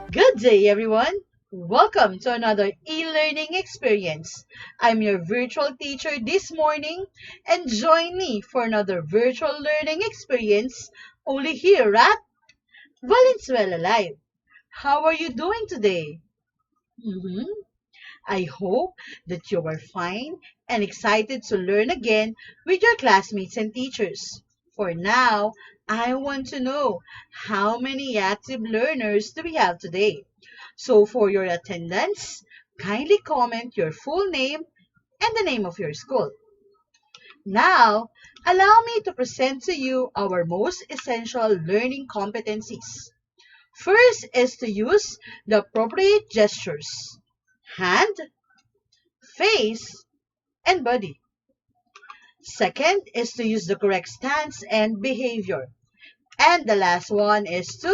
Good day, everyone. Welcome to another e-learning experience. I'm your virtual teacher this morning, and join me for another virtual learning experience only here at Valenzuela Live. How are you doing today? Mhm. I hope that you are fine and excited to learn again with your classmates and teachers. For now, I want to know how many active learners do we have today? So for your attendance, kindly comment your full name and the name of your school. Now, allow me to present to you our most essential learning competencies. First is to use the appropriate gestures: hand, face, and body. Second is to use the correct stance and behavior. And the last one is to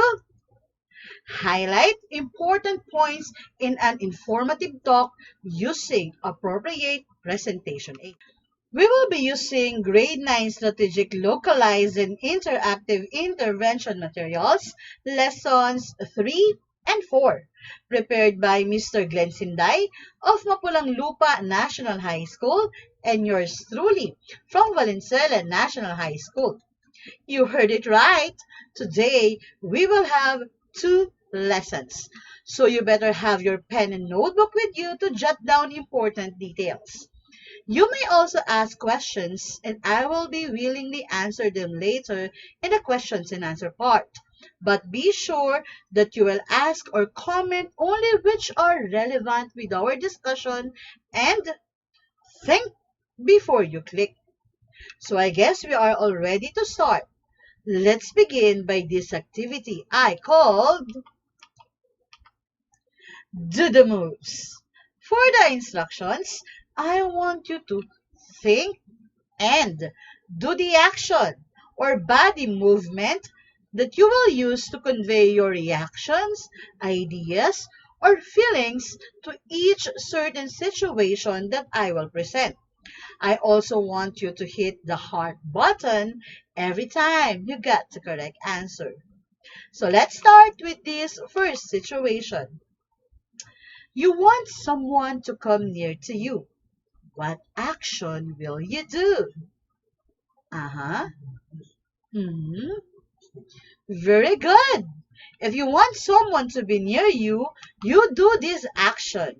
highlight important points in an informative talk using appropriate presentation aids. We will be using Grade 9 Strategic Localized and Interactive Intervention Materials, Lessons 3 and 4, prepared by Mr. Glenn Sinday of Mapulang Lupa National High School and yours truly from Valenzuela National High School. You heard it right. Today, we will have two lessons. So you better have your pen and notebook with you to jot down important details. You may also ask questions, and I will be willingly answer them later in the questions and answer part. But be sure that you will ask or comment only which are relevant with our discussion, and think before you click. So I guess we are all ready to start. Let's begin by this activity I called Do the Moves. For the instructions, I want you to think and do the action or body movement that you will use to convey your reactions, ideas, or feelings to each certain situation that I will present. I also want you to hit the heart button every time you get the correct answer. So let's start with this first situation. You want someone to come near to you. What action will you do? Uh-huh. hmm Very good. If you want someone to be near you, you do this action.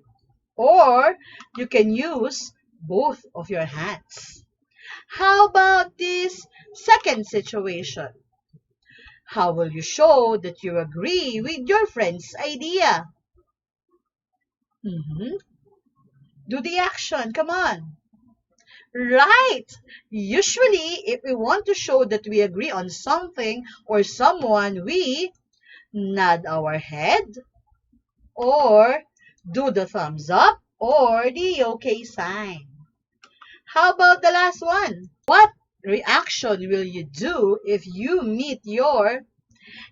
Or you can use both of your hands. How about this second situation? How will you show that you agree with your friend's idea? Mhm. Do the action, come on. Right. Usually, if we want to show that we agree on something or someone, we nod our head or do the thumbs up or the okay sign. How about the last one? What reaction will you do if you meet your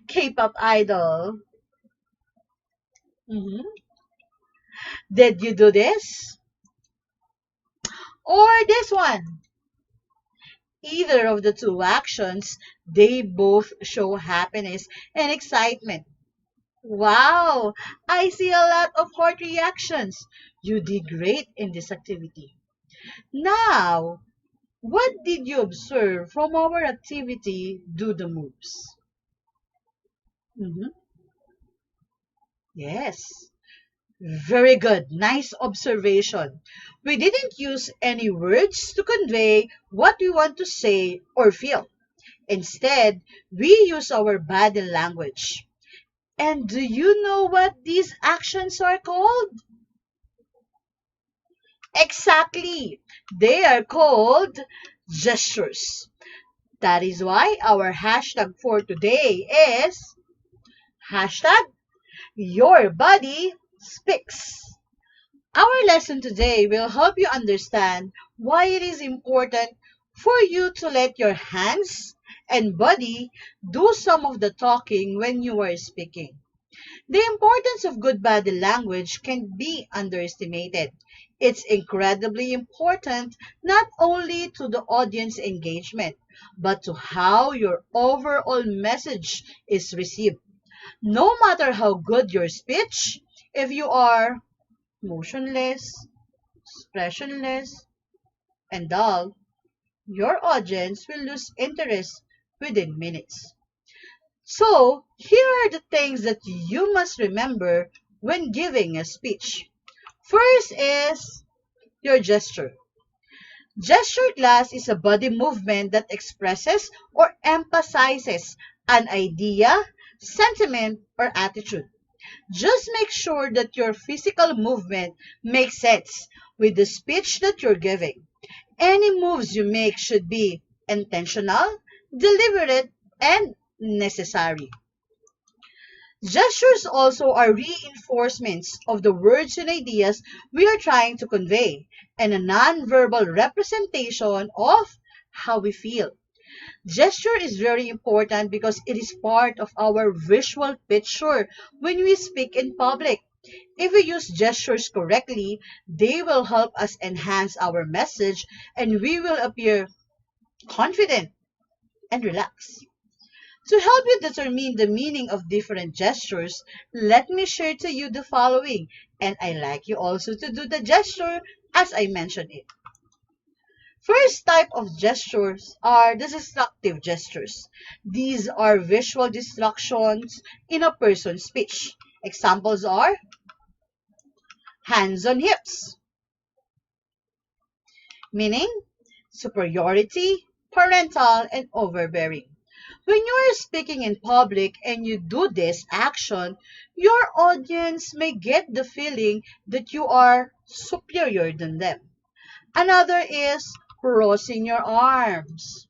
K-pop idol? Mhm. Did you do this? Or this one? Either of the two actions, they both show happiness and excitement. Wow, I see a lot of heart reactions. You did great in this activity. Now, what did you observe from our activity, Do the Moves? Mhm. Yes. Very good. Nice observation. We didn't use any words to convey what we want to say or feel. Instead, we use our body language. And do you know what these actions are called? Exactly. They are called gestures. That is why our hashtag for today is hashtag Your Body Speaks. Our lesson today will help you understand why it is important for you to let your hands and body do some of the talking when you are speaking. The importance of good body language can be underestimated. It's incredibly important not only to the audience engagement, but to how your overall message is received. No matter how good your speech, if you are motionless, expressionless, and dull, your audience will lose interest within minutes. So, here are the things that you must remember when giving a speech. First is your gesture. Gesture class is a body movement that expresses or emphasizes an idea, sentiment, or attitude. Just make sure that your physical movement makes sense with the speech that you're giving. Any moves you make should be intentional, deliberate, and necessary. Gestures also are reinforcements of the words and ideas we are trying to convey, and a nonverbal representation of how we feel. Gesture is very important because it is part of our visual picture when we speak in public. If we use gestures correctly, they will help us enhance our message and we will appear confident and relaxed. To help you determine the meaning of different gestures, let me share to you the following, and I like you also to do the gesture as I mentioned it. First type of gestures are the destructive gestures. These are visual distractions in a person's speech. Examples are hands on hips, meaning superiority, parental, and overbearing. When you are speaking in public and you do this action, your audience may get the feeling that you are superior than them. Another is crossing your arms.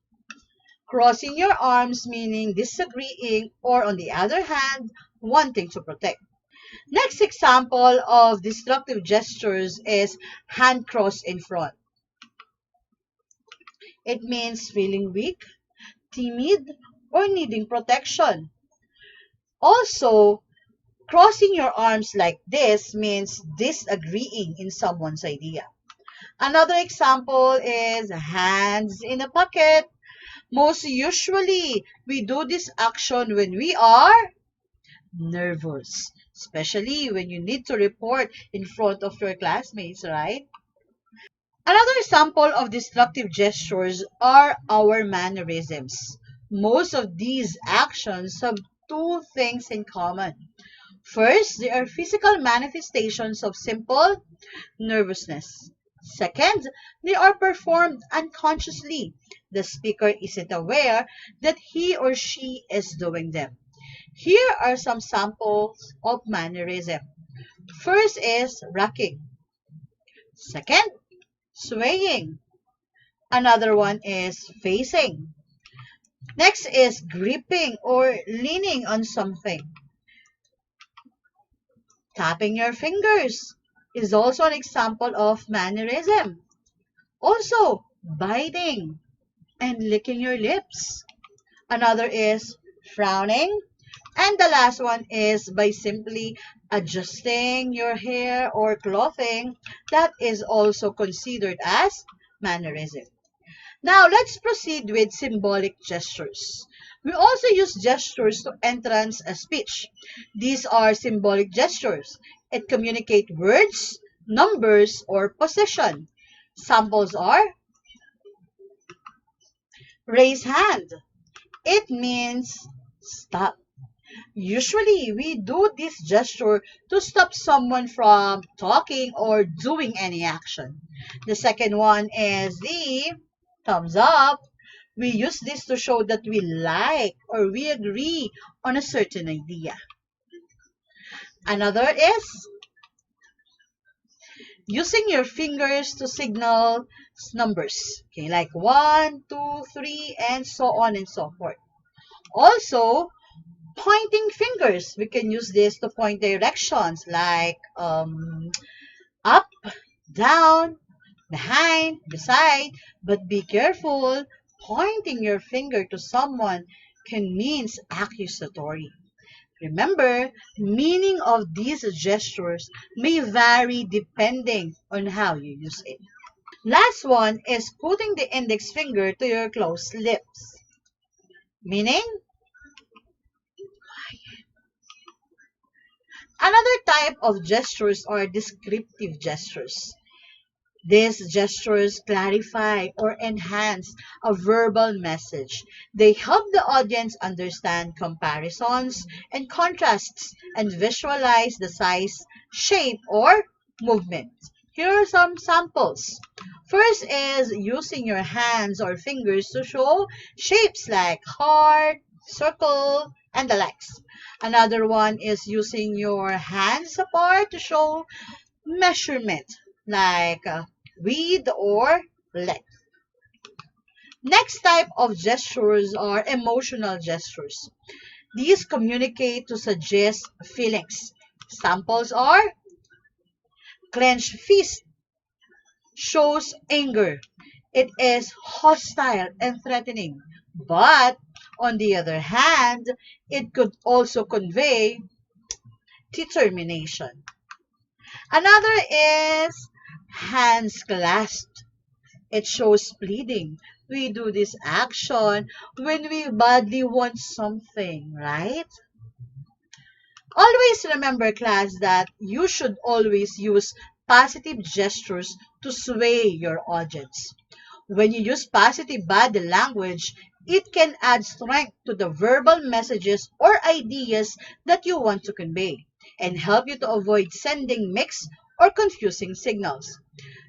Crossing your arms meaning disagreeing or on the other hand, wanting to protect. Next example of destructive gestures is hand cross in front. It means feeling weak, timid, or needing protection. Also, crossing your arms like this means disagreeing in someone's idea. Another example is hands in a pocket. Most usually, we do this action when we are nervous, especially when you need to report in front of your classmates, right? Another example of destructive gestures are our mannerisms. Most of these actions have two things in common. First, they are physical manifestations of simple nervousness. Second, they are performed unconsciously. The speaker isn't aware that he or she is doing them. Here are some samples of mannerism. First is rocking. Second, swaying. Another one is facing. Next is gripping or leaning on something. Tapping your fingers is also an example of mannerism. Also, biting and licking your lips. Another is frowning. And the last one is by simply adjusting your hair or clothing. That is also considered as mannerism. Now, let's proceed with symbolic gestures. We also use gestures to entrance a speech. These are symbolic gestures. It communicates words, numbers, or position. Samples are raise hand. It means stop. Usually, we do this gesture to stop someone from talking or doing any action. The second one is the thumbs up. We use this to show that we like or we agree on a certain idea. Another is using your fingers to signal numbers. Okay, like 1, 2, 3, and so on and so forth. Also, pointing fingers. We can use this to point directions like up, down, behind, beside. But be careful, pointing your finger to someone can mean accusatory. Remember, meaning of these gestures may vary depending on how you use it. Last one is putting the index finger to your closed lips. Meaning, another type of gestures are descriptive gestures. These gestures clarify or enhance a verbal message. They help the audience understand comparisons and contrasts and visualize the size, shape, or movement. Here are some samples. First is using your hands or fingers to show shapes like heart, circle, and the likes. Another one is using your hands apart to show measurement like width or length. Next type of gestures are emotional gestures. These communicate to suggest feelings. Samples are clenched fist shows anger. It is hostile and threatening. But on the other hand, it could also convey determination. Another is hands clasped. It shows pleading. We do this action when we badly want something, right? Always remember, class, that you should always use positive gestures to sway your audience. When you use positive body language, it can add strength to the verbal messages or ideas that you want to convey and help you to avoid sending mixed or confusing signals.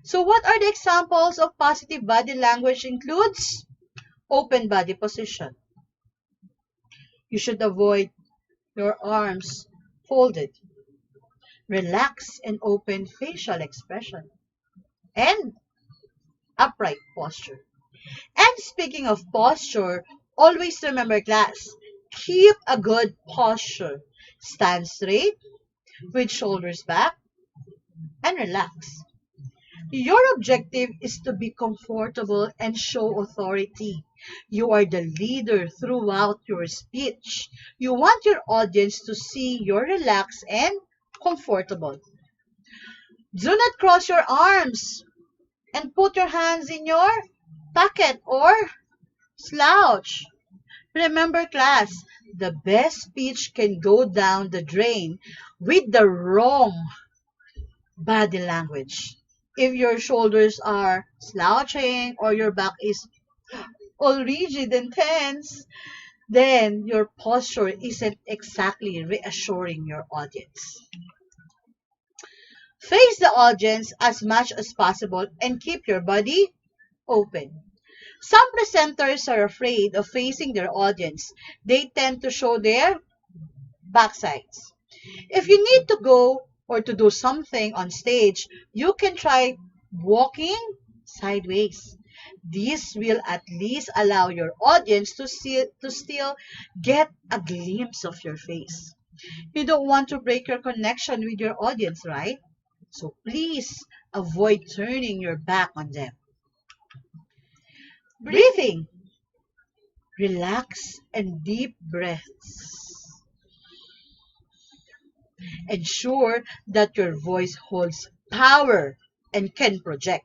So what are the examples of positive body language includes? Open body position. You should avoid your arms folded. Relax and open facial expression. And upright posture. And speaking of posture, always remember, class, keep a good posture. Stand straight with shoulders back and relax. Your objective is to be comfortable and show authority. You are the leader throughout your speech. You want your audience to see you're relaxed and comfortable. Do not cross your arms and put your hands in your pocket or slouch. Remember, class, the best speech can go down the drain with the wrong body language. If your shoulders are slouching or your back is all rigid and tense, then your posture isn't exactly reassuring your audience. Face the audience as much as possible and keep your body open. Some presenters are afraid of facing their audience. They tend to show their backsides. If you need to go or to do something on stage, you can try walking sideways. This will at least allow your audience to still get a glimpse of your face. You don't want to break your connection with your audience, right? So please avoid turning your back on them. Breathing. Relax and deep breaths. Ensure that your voice holds power and can project.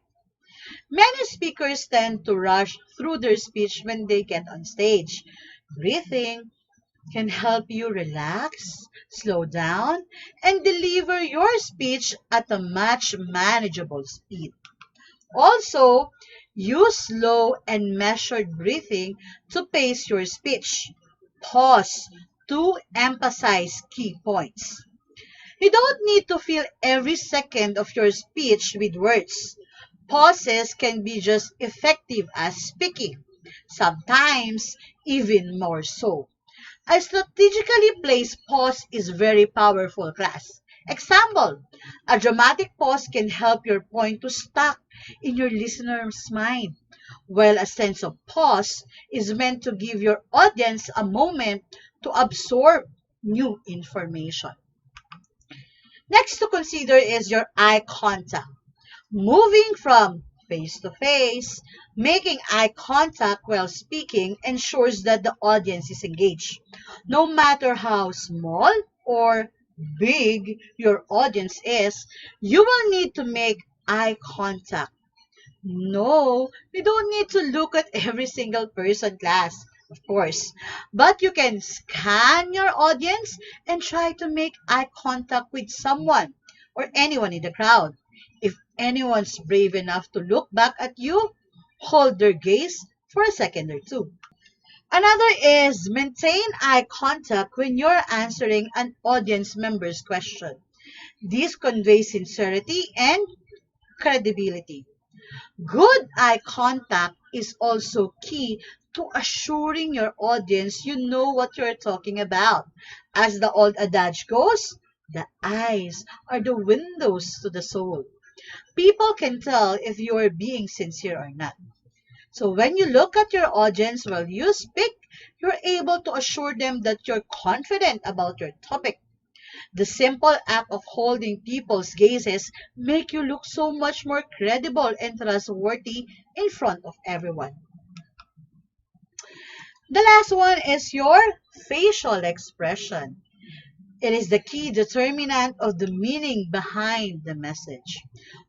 Many speakers tend to rush through their speech when they get on stage. Breathing can help you relax, slow down, and deliver your speech at a much manageable speed. Also, use slow and measured breathing to pace your speech. Pause to emphasize key points. You don't need to fill every second of your speech with words. Pauses can be just effective as speaking, sometimes even more so. A strategically placed pause is very powerful, class, Example, a dramatic pause can help your point to stuck in your listener's mind, while a sense of pause is meant to give your audience a moment to absorb new information. Next to consider is your eye contact. Moving from face to face, making eye contact while speaking ensures that the audience is engaged. No matter how small or big your audience is, you will need to make eye contact. No, we don't need to look at every single person, class, of course. But you can scan your audience and try to make eye contact with someone or anyone in the crowd. If anyone's brave enough to look back at you, hold their gaze for a second or two. Another is maintain eye contact when you're answering an audience member's question. This conveys sincerity and credibility. Good eye contact is also key to assuring your audience you know what you're talking about. As the old adage goes, the eyes are the windows to the soul. People can tell if you are being sincere or not. So when you look at your audience while you speak, you're able to assure them that you're confident about your topic. The simple act of holding people's gazes make you look so much more credible and trustworthy in front of everyone. The last one is your facial expression. It is the key determinant of the meaning behind the message.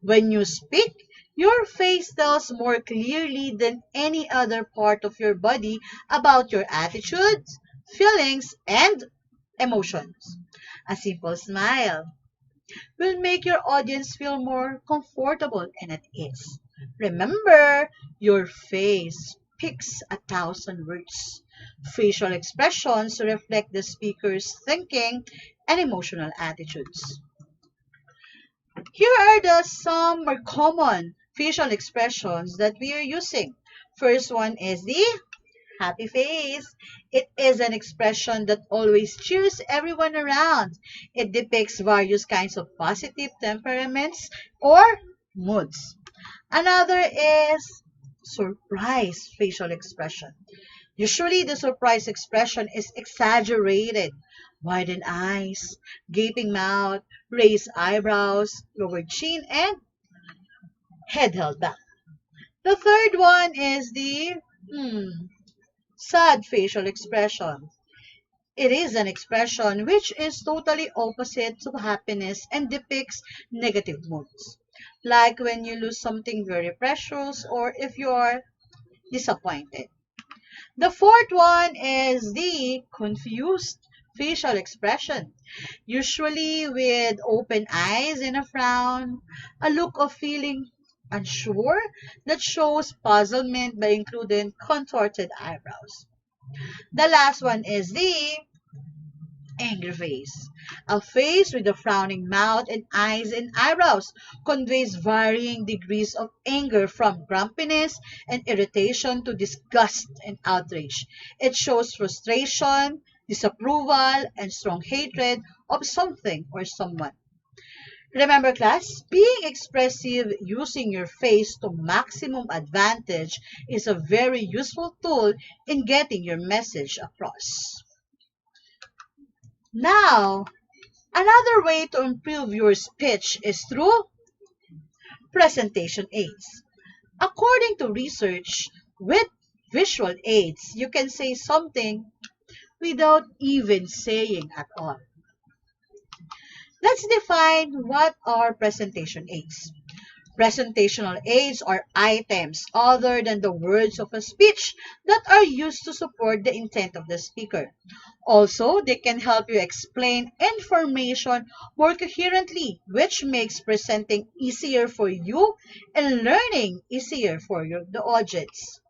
When you speak, your face tells more clearly than any other part of your body about your attitudes, feelings, and emotions. A simple smile will make your audience feel more comfortable and at ease. Remember, your face speaks 1,000 words. Facial expressions reflect the speaker's thinking and emotional attitudes. Here are the some more common facial expressions that we are using. First one is the happy face. It is an expression that always cheers everyone around. It depicts various kinds of positive temperaments or moods. Another is surprise facial expression. Usually, the surprise expression is exaggerated. Widened eyes, gaping mouth, raised eyebrows, lowered chin, and head held back. The third one is the sad facial expression. It is an expression which is totally opposite to happiness and depicts negative moods. Like when you lose something very precious or if you are disappointed. The fourth one is the confused facial expression. Usually with open eyes and a frown, a look of feeling unsure that shows puzzlement by including contorted eyebrows. The last one is the angry face. A face with a frowning mouth and eyes and eyebrows conveys varying degrees of anger from grumpiness and irritation to disgust and outrage. It shows frustration, disapproval, and strong hatred of something or someone. Remember, class, being expressive using your face to maximum advantage is a very useful tool in getting your message across. Now, another way to improve your speech is through presentation aids. According to research, with visual aids, you can say something without even saying at all. Let's define what are presentation aids. Presentational aids are items other than the words of a speech that are used to support the intent of the speaker. Also, they can help you explain information more coherently, which makes presenting easier for you and learning easier for the audience.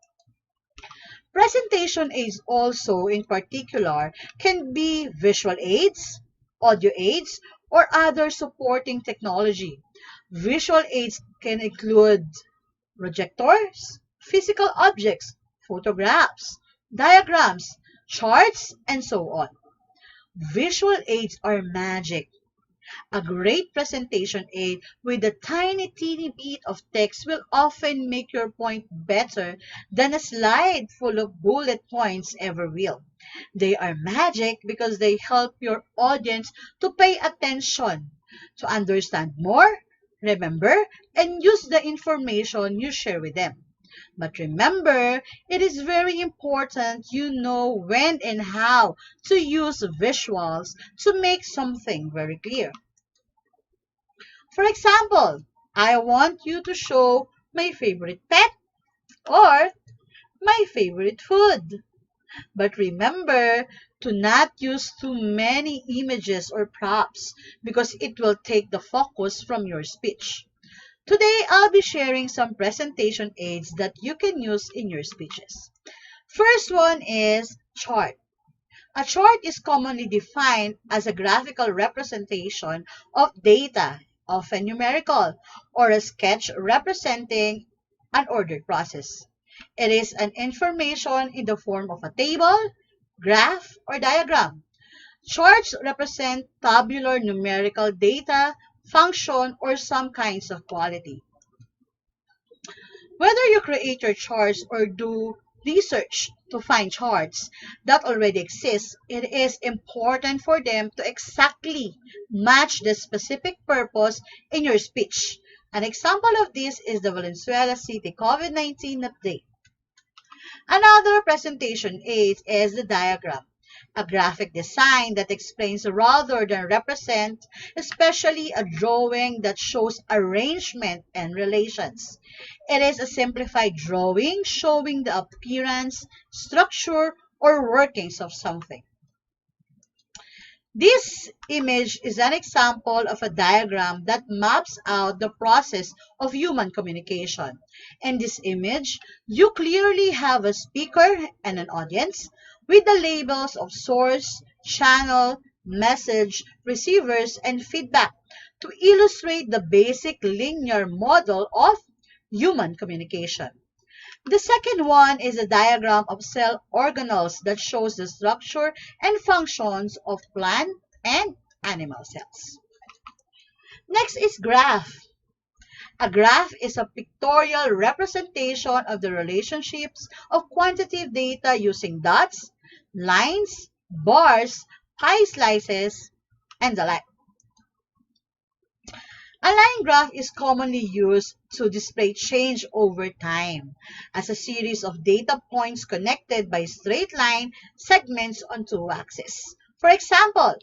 Presentation aids also, in particular, can be visual aids, audio aids, or other supporting technology. Visual aids can include projectors, physical objects, photographs, diagrams, charts, and so on. Visual aids are magic. A great presentation aid with a tiny teeny bit of text will often make your point better than a slide full of bullet points ever will. They are magic because they help your audience to pay attention, to understand more, remember, and use the information you share with them. But remember, it is very important you know when and how to use visuals to make something very clear. For example, I want you to show my favorite pet or my favorite food. But remember to not use too many images or props because it will take the focus from your speech. Today, I'll be sharing some presentation aids that you can use in your speeches. First one is chart. A chart is commonly defined as a graphical representation of data, often numerical, or a sketch representing an ordered process. It is an information in the form of a table, graph, or diagram. Charts represent tabular numerical data, function, or some kinds of quality. Whether you create your charts or do research to find charts that already exist, it is important for them to exactly match the specific purpose in your speech. An example of this is the Valenzuela City COVID-19 update. Another presentation aid is the diagram, a graphic design that explains rather than represent, especially a drawing that shows arrangement and relations. It is a simplified drawing showing the appearance, structure, or workings of something. This image is an example of a diagram that maps out the process of human communication. In this image, you clearly have a speaker and an audience with the labels of source, channel, message, receivers, and feedback to illustrate the basic linear model of human communication. The second one is a diagram of cell organelles that shows the structure and functions of plant and animal cells. Next is graph. A graph is a pictorial representation of the relationships of quantitative data using dots, lines, bars, pie slices, and the like. A line graph is commonly used to display change over time as a series of data points connected by straight line segments on two axes. For example,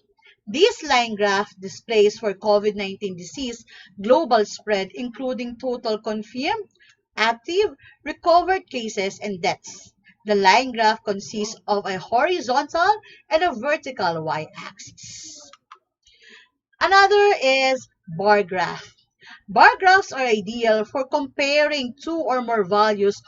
this line graph displays for COVID-19 disease global spread including total confirmed, active, recovered cases, and deaths. The line graph consists of a horizontal and a vertical y-axis. Another is bar graph. Bar graphs are ideal for comparing two or more values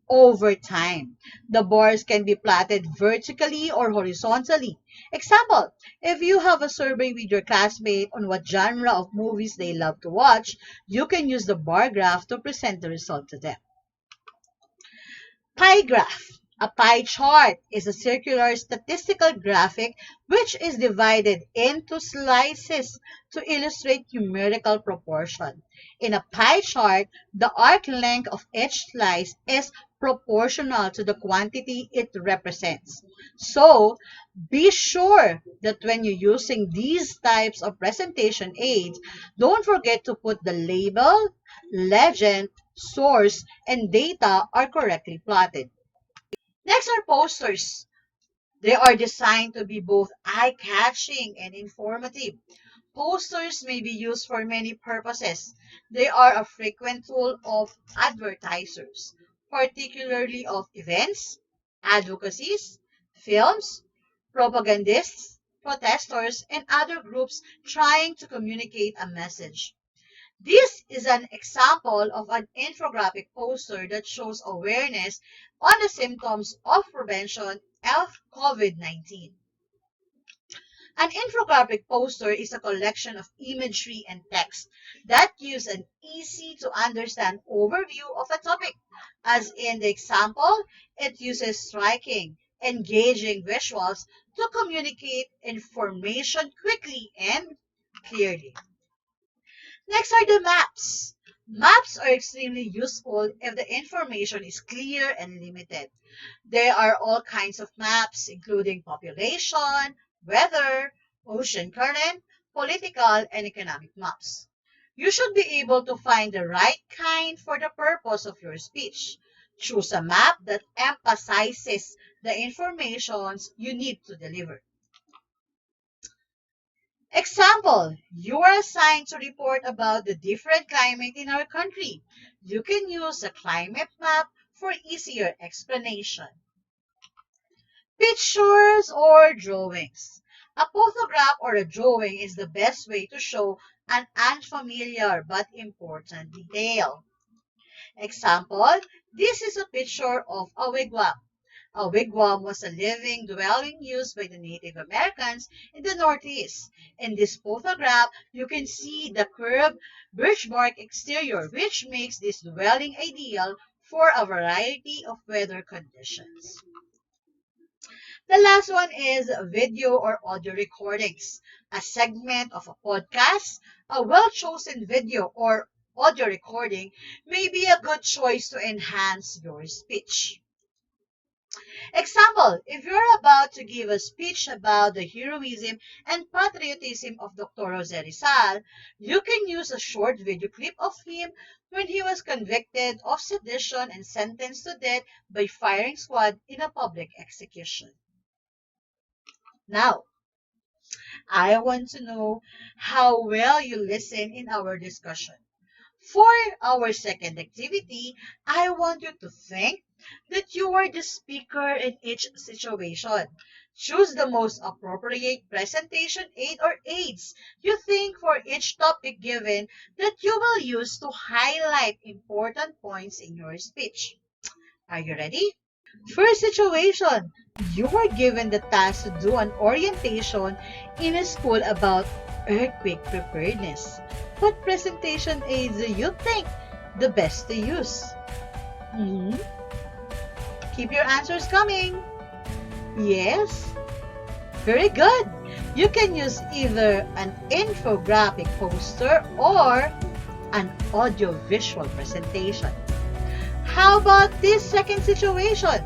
over time. The bars can be plotted vertically or horizontally. Example, if you have a survey with your classmate on what genre of movies they love to watch, you can use the bar graph to present the result to them. Pie graph. A pie chart is a circular statistical graphic which is divided into slices to illustrate numerical proportion. In a pie chart, the arc length of each slice is proportional to the quantity it represents. So, be sure that when you're using these types of presentation aids, don't forget to put the label, legend, source, and data are correctly plotted. Next are posters. They are designed to be both eye-catching and informative. Posters may be used for many purposes. They are a frequent tool of advertisers, particularly of events, advocacies, films, propagandists, protesters, and other groups trying to communicate a message. This is an example of an infographic poster that shows awareness on the symptoms of prevention of COVID-19. An infographic poster is a collection of imagery and text that gives an easy to understand overview of a topic. As in the example, it uses striking, engaging visuals to communicate information quickly and clearly. Next are the maps. Maps are extremely useful if the information is clear and limited. There are all kinds of maps, including population, weather, ocean current, political, and economic maps. You should be able to find the right kind for the purpose of your speech. Choose a map that emphasizes the information you need to deliver. Example, you are assigned to report about the different climate in our country. You can use a climate map for easier explanation. Pictures or drawings. A photograph or a drawing is the best way to show an unfamiliar but important detail. Example, this is a picture of a wigwam. A wigwam was a living dwelling used by the Native Americans in the Northeast. In this photograph, you can see the curved birch bark exterior, which makes this dwelling ideal for a variety of weather conditions. The last one is video or audio recordings. A segment of a podcast, a well-chosen video or audio recording may be a good choice to enhance your speech. Example, if you're about to give a speech about the heroism and patriotism of Dr. Jose Rizal, you can use a short video clip of him when he was convicted of sedition and sentenced to death by firing squad in a public execution. Now, I want to know how well you listen in our discussion. For our second activity, I want you to think that you are the speaker in each situation. Choose the most appropriate presentation aid or aids you think for each topic given that you will use to highlight important points in your speech. Are you ready? First situation, you were given the task to do an orientation in a school about earthquake preparedness. What presentation aids do you think the best to use? Mhm. Keep your answers coming. Yes? Very good. You can use either an infographic poster or an audio-visual presentation. How about this second situation?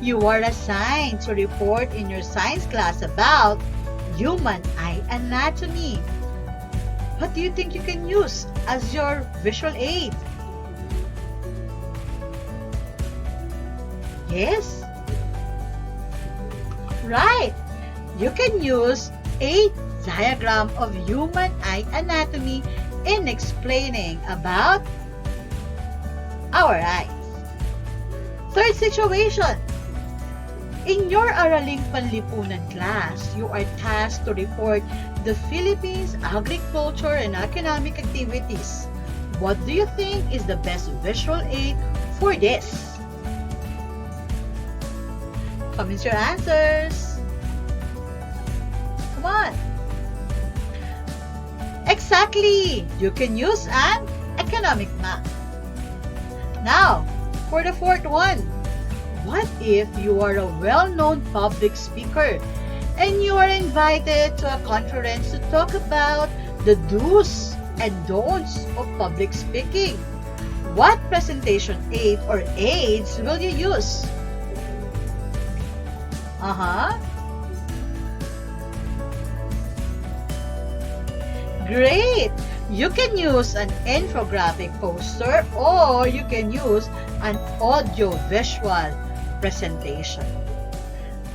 You are assigned to report in your science class about human eye anatomy. What do you think you can use as your visual aid? Yes? Right. You can use a diagram of human eye anatomy in explaining about our eyes. Third situation. In your Araling Panlipunan class, you are tasked to report the Philippines' agriculture and economic activities. What do you think is the best visual aid for this? Comment your answers. Come on. Exactly. You can use an economic map. Now, for the fourth one. What if you are a well-known public speaker and you are invited to a conference to talk about the do's and don'ts of public speaking? What presentation aid or aids will you use? Great! You can use an infographic poster or you can use an audio-visual presentation.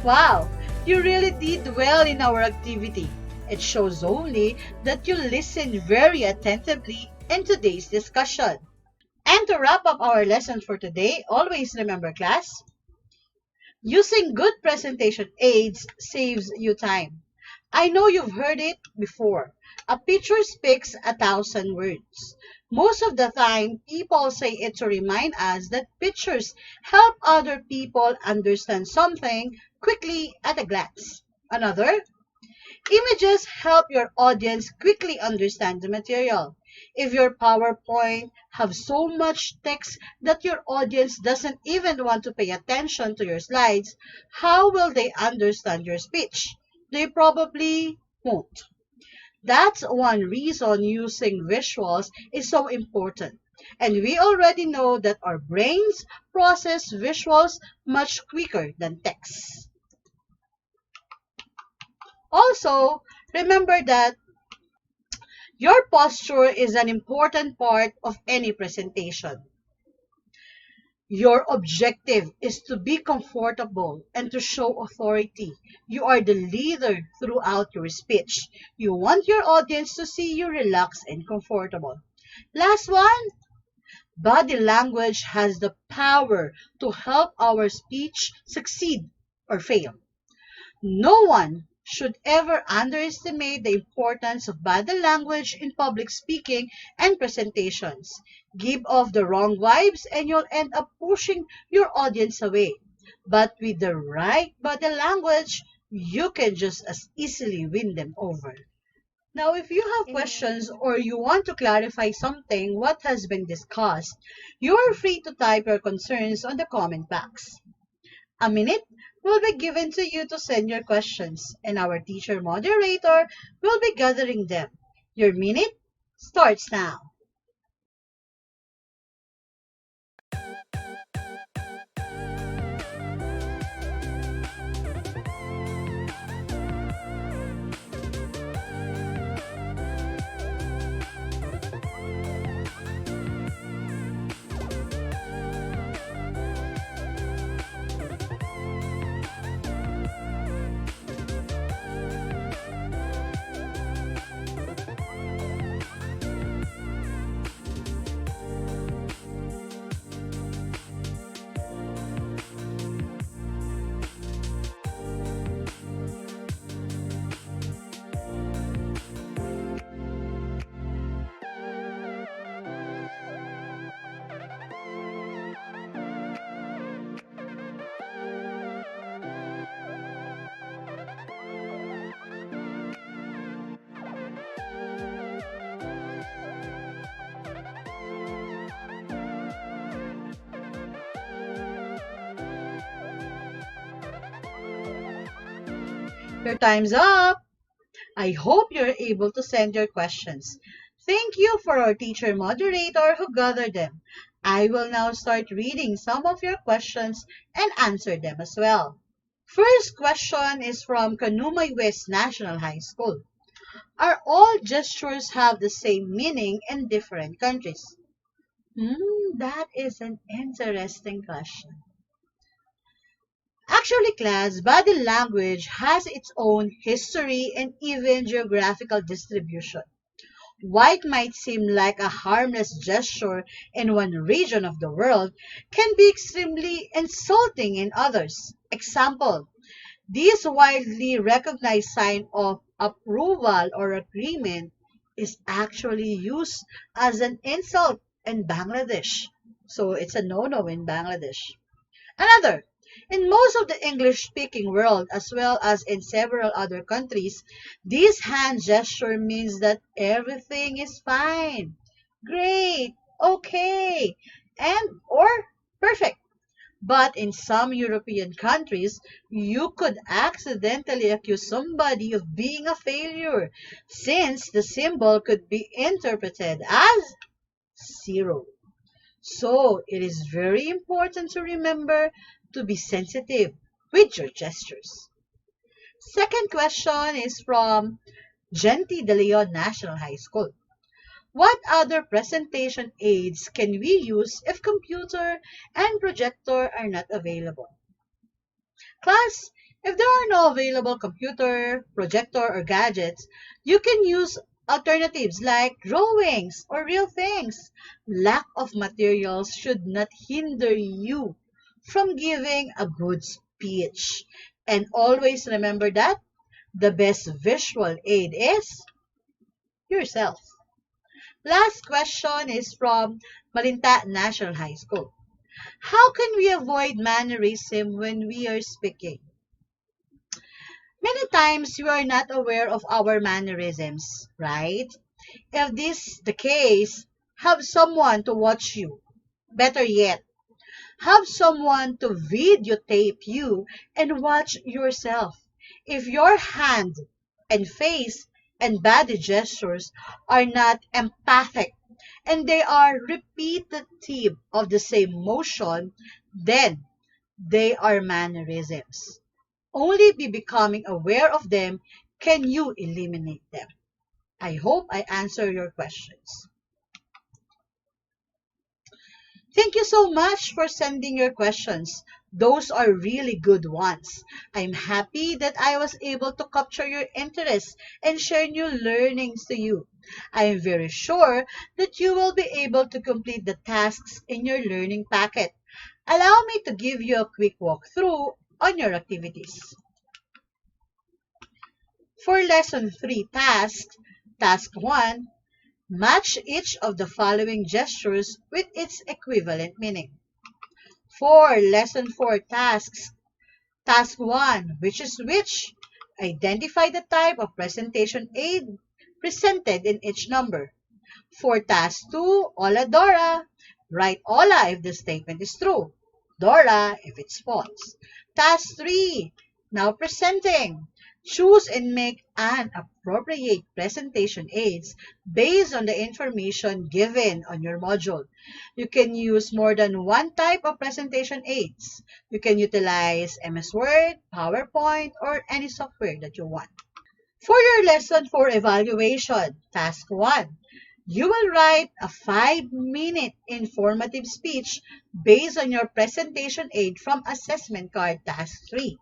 Wow! You really did well in our activity. It shows only that you listened very attentively in today's discussion. And to wrap up our lesson for today, always remember class, using good presentation aids saves you time. I know you've heard it before. A picture speaks 1,000 words. Most of the time, people say it to remind us that pictures help other people understand something quickly at a glance. Another, images help your audience quickly understand the material. If your PowerPoint have so much text that your audience doesn't even want to pay attention to your slides, how will they understand your speech? They probably won't. That's one reason using visuals is so important. And we already know that our brains process visuals much quicker than text. Also, remember that your posture is an important part of any presentation. Your objective is to be comfortable and to show authority. You are the leader throughout your speech. You want your audience to see you relaxed and comfortable. Last one, body language has the power to help our speech succeed or fail. No one should ever underestimate the importance of body language in public speaking and presentations. Give off the wrong vibes and you'll end up pushing your audience away. But with the right body language, you can just as easily win them over. Now, if you have questions or you want to clarify something what has been discussed, you are free to type your concerns on the comment box. A minute will be given to you to send your questions, and our teacher moderator will be gathering them. Your minute starts now. Your time's up. I hope you're able to send your questions. Thank you for our teacher moderator who gathered them. I will now start reading some of your questions and answer them as well. First question is from Kanumay West National High School. Are all gestures have the same meaning in different countries? That is an interesting question. Actually, class, body language has its own history and even geographical distribution. What might seem like a harmless gesture in one region of the world can be extremely insulting in others. Example, this widely recognized sign of approval or agreement is actually used as an insult in Bangladesh. So it's a no-no in Bangladesh. Another, in most of the English-speaking world, as well as in several other countries, this hand gesture means that everything is fine, great, okay, and or perfect. But in some European countries, you could accidentally accuse somebody of being a failure, since the symbol could be interpreted as zero. So it is very important to remember to be sensitive with your gestures. Second question is from Genti de Leon National High School. What other presentation aids can we use if computer and projector are not available? Class, if there are no available computer, projector, or gadgets, you can use alternatives like drawings or real things. Lack of materials should not hinder you from giving a good speech. And always remember that the best visual aid is yourself. Last question is from Malinta National High School. How can we avoid mannerism when we are speaking? Many times we are not aware of our mannerisms, right? If this is the case, have someone to watch you. Better yet, have someone to videotape you and watch yourself. If your hand and face and body gestures are not empathic and they are repetitive of the same motion, then they are mannerisms. Only by becoming aware of them can you eliminate them. I hope I answer your questions. Thank you so much for sending your questions. Those are really good ones. I'm happy that I was able to capture your interest and share new learnings to you. I am very sure that you will be able to complete the tasks in your learning packet. Allow me to give you a quick walkthrough on your activities. For Lesson 3 tasks, Task 1, match each of the following gestures with its equivalent meaning. For Lesson 4 tasks, Task 1, which is which? Identify the type of presentation aid presented in each number. For Task 2, Ola Dora, write Ola if the statement is true, Dora if it's false. Task 3, now presenting. Choose and make an appropriate presentation aids based on the information given on your module. You can use more than one type of presentation aids. You can utilize MS Word, PowerPoint, or any software that you want. For your lesson for evaluation, Task 1, you will write a 5-minute informative speech based on your presentation aid from Assessment Card Task 3.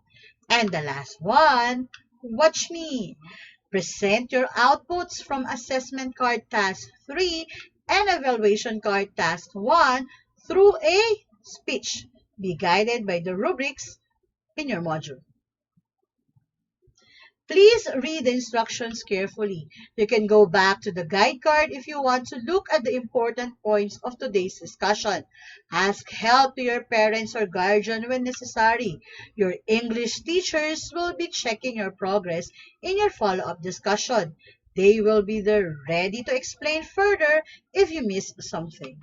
And the last one, watch me. Present your outputs from Assessment Card Task 3 and Evaluation Card Task 1 through a speech. Be guided by the rubrics in your module. Please read the instructions carefully. You can go back to the guide card if you want to look at the important points of today's discussion. Ask help to your parents or guardian when necessary. Your English teachers will be checking your progress in your follow-up discussion. They will be there ready to explain further if you miss something.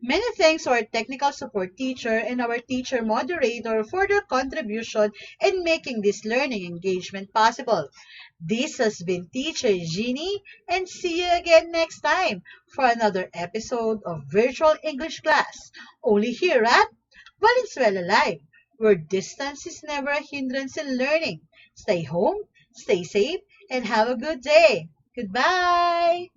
Many thanks to our technical support teacher and our teacher moderator for their contribution in making this learning engagement possible. This has been Teacher Jeannie, and see you again next time for another episode of Virtual English Class, only here at Valenzuela Live, where distance is never a hindrance in learning. Stay home, stay safe, and have a good day. Goodbye!